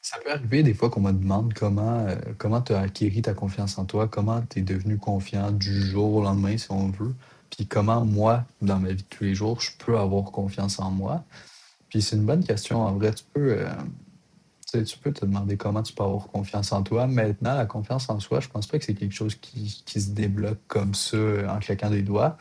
Ça peut arriver des fois qu'on me demande comment tu as acquéri ta confiance en toi, comment tu es devenu confiant du jour au lendemain, si on veut, puis comment moi, dans ma vie de tous les jours, je peux avoir confiance en moi. Puis c'est une bonne question en vrai. Tu peux te demander comment tu peux avoir confiance en toi. Maintenant, la confiance en soi, je pense pas que c'est quelque chose qui se débloque comme ça en claquant des doigts.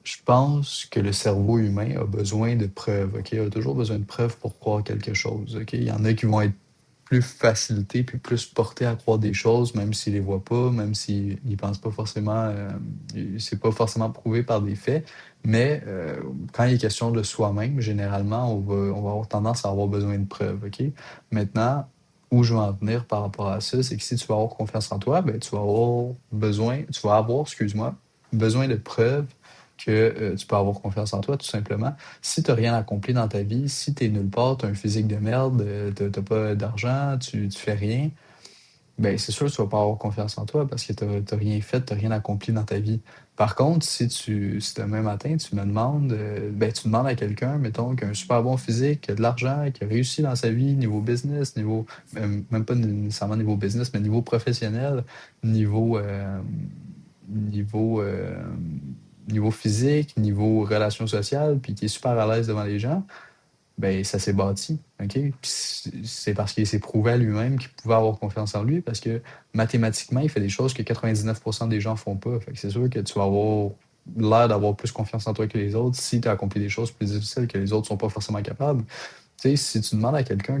Je pense que le cerveau humain a besoin de preuves, OK? Il a toujours besoin de preuves pour croire quelque chose, OK? Il y en a qui vont être plus facilités puis plus portés à croire des choses, même s'ils les voient pas, même s'ils y pensent pas forcément, c'est pas forcément prouvé par des faits. Mais, quand il est question de soi-même, généralement, on va avoir tendance à avoir besoin de preuves, OK? Maintenant, où je veux en venir par rapport à ça, c'est que si tu veux avoir confiance en toi, ben, tu vas avoir, excuse-moi, besoin de preuves que tu peux avoir confiance en toi, tout simplement. Si tu n'as rien accompli dans ta vie, si tu es nulle part, tu as un physique de merde, tu n'as pas d'argent, tu fais rien, ben c'est sûr que tu vas pas avoir confiance en toi parce que tu n'as rien fait, tu n'as rien accompli dans ta vie. Par contre, si demain matin, tu me demandes, ben, tu demandes à quelqu'un, mettons, qui a un super bon physique, qui a de l'argent, qui a réussi dans sa vie, niveau business, même pas nécessairement niveau business, mais niveau professionnel, niveau, niveau, niveau physique, niveau relations sociales, puis qui est super à l'aise devant les gens, ben ça s'est bâti, OK? Puis c'est parce qu'il s'est prouvé à lui-même qu'il pouvait avoir confiance en lui, parce que mathématiquement, il fait des choses que 99 des gens font pas. Fait que c'est sûr que tu vas avoir l'air d'avoir plus confiance en toi que les autres si tu as accompli des choses plus difficiles que les autres sont pas forcément capables. Tu sais, si tu demandes à quelqu'un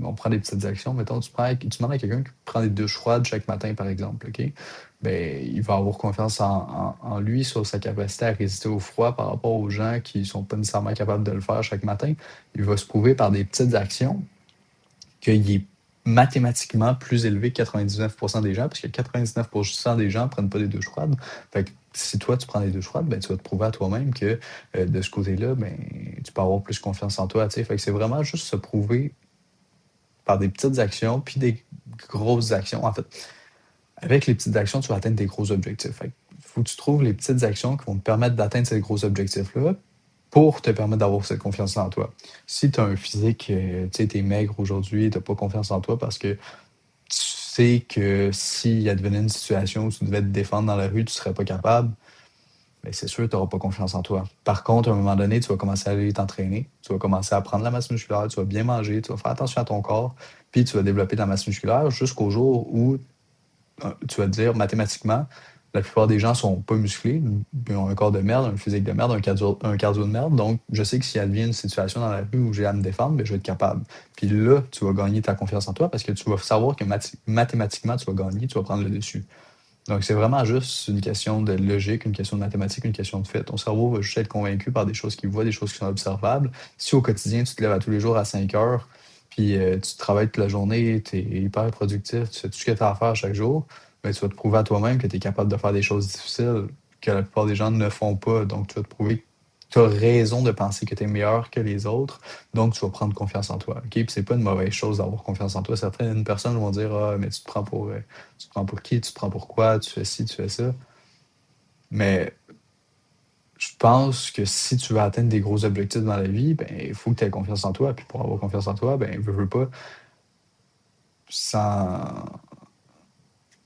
on prend des petites actions, mettons, tu demandes à quelqu'un qui prend des douches froides chaque matin, par exemple, OK? Ben, il va avoir confiance en lui sur sa capacité à résister au froid par rapport aux gens qui sont pas nécessairement capables de le faire chaque matin. Il va se prouver par des petites actions qu'il est mathématiquement plus élevé que 99 des gens, parce que 99 des gens ne prennent pas des douches froides. Fait que si toi, tu prends des douches froides, ben, tu vas te prouver à toi-même que de ce côté-là, ben, tu peux avoir plus confiance en toi. T'sais. Fait que c'est vraiment juste se prouver par des petites actions, puis des grosses actions. En fait, avec les petites actions, tu vas atteindre tes gros objectifs. Fait que faut que tu trouves les petites actions qui vont te permettre d'atteindre ces gros objectifs-là pour te permettre d'avoir cette confiance en toi. Si tu as un physique, tu sais, tu es maigre aujourd'hui, tu n'as pas confiance en toi parce que tu sais que s'il advenait une situation où tu devais te défendre dans la rue, tu ne serais pas capable, ben c'est sûr que tu n'auras pas confiance en toi. Par contre, à un moment donné, tu vas commencer à aller t'entraîner, tu vas commencer à prendre la masse musculaire, tu vas bien manger, tu vas faire attention à ton corps, puis tu vas développer de la masse musculaire jusqu'au jour où tu vas te dire mathématiquement, la plupart des gens sont pas musclés, ils ont un corps de merde, un physique de merde, un cardio de merde. Donc, je sais que s'il advient une situation dans la rue où j'ai à me défendre, ben, je vais être capable. Puis là, tu vas gagner ta confiance en toi parce que tu vas savoir que mathématiquement, tu vas gagner, tu vas prendre le dessus. Donc, c'est vraiment juste une question de logique, une question de mathématiques, une question de fait. Ton cerveau va juste être convaincu par des choses qu'il voit, des choses qui sont observables. Si au quotidien, tu te lèves à tous les jours à 5 heures, puis tu travailles toute la journée, tu es hyper productif, tu fais tout ce que tu as à faire chaque jour, ben, tu vas te prouver à toi-même que tu es capable de faire des choses difficiles que la plupart des gens ne font pas. Donc, tu vas te prouver que tu as raison de penser que tu es meilleur que les autres. Donc, tu vas prendre confiance en toi. OK? Puis, c'est pas une mauvaise chose d'avoir confiance en toi. Certaines personnes vont dire, ah, mais tu te prends pour qui, tu te prends pour quoi, tu fais ci, tu fais ça. Mais je pense que si tu veux atteindre des gros objectifs dans la vie, ben, il faut que tu aies confiance en toi. Puis pour avoir confiance en toi, ben, veux pas, sans,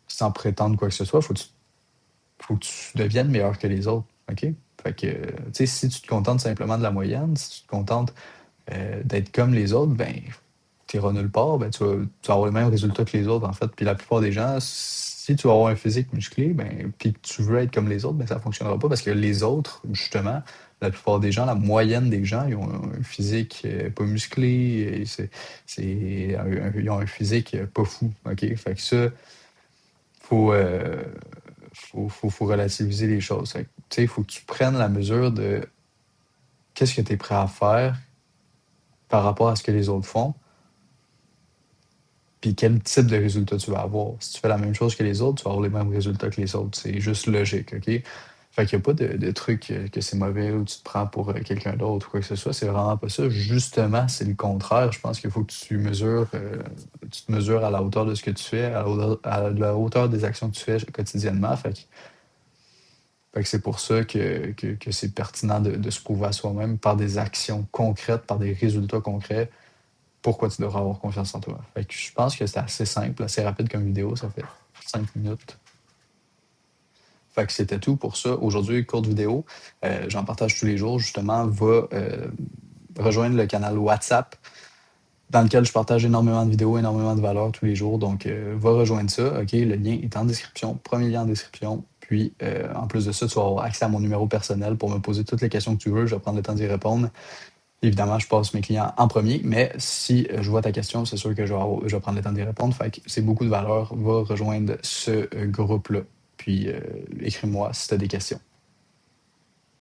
sans prétendre quoi que ce soit, faut que tu deviennes meilleur que les autres. OK? Fait que, tu sais, si tu te contentes simplement de la moyenne, si tu te contentes d'être comme les autres, ben, tu iras nulle part, ben, tu vas avoir les mêmes résultats que les autres, en fait. Puis la plupart des gens, si tu vas avoir un physique musclé, ben, puis que tu veux être comme les autres, ben, ça ne fonctionnera pas parce que les autres, justement, la plupart des gens, la moyenne des gens, ils ont un physique pas musclé, et ils ont un physique pas fou. OK? Fait que ça, faut, euh, faut relativiser les choses. Fait que, tu sais, il faut que tu prennes la mesure de qu'est-ce que tu es prêt à faire par rapport à ce que les autres font, puis quel type de résultat tu vas avoir. Si tu fais la même chose que les autres, tu vas avoir les mêmes résultats que les autres. C'est juste logique, OK? Fait qu'il n'y a pas de truc que c'est mauvais ou tu te prends pour quelqu'un d'autre ou quoi que ce soit. C'est vraiment pas ça. Justement, c'est le contraire. Je pense qu'il faut que tu te mesures à la hauteur de ce que tu fais, à la hauteur des actions que tu fais quotidiennement. Fait que c'est pour ça que c'est pertinent de se prouver à soi-même par des actions concrètes, par des résultats concrets, pourquoi tu devrais avoir confiance en toi. Fait que je pense que c'est assez simple, assez rapide comme vidéo, ça fait 5 minutes. Fait que c'était tout pour ça. Aujourd'hui, courte vidéo. J'en partage tous les jours. Justement, va rejoindre le canal WhatsApp dans lequel je partage énormément de vidéos, énormément de valeurs tous les jours. Donc, va rejoindre ça. OK, le lien est en description. Premier lien en description. Puis, en plus de ça, tu vas avoir accès à mon numéro personnel pour me poser toutes les questions que tu veux. Je vais prendre le temps d'y répondre. Évidemment, je passe mes clients en premier, mais si je vois ta question, c'est sûr que je vais prendre le temps d'y répondre. Fait que c'est beaucoup de valeur. Va rejoindre ce groupe-là. Puis, écris-moi si tu as des questions.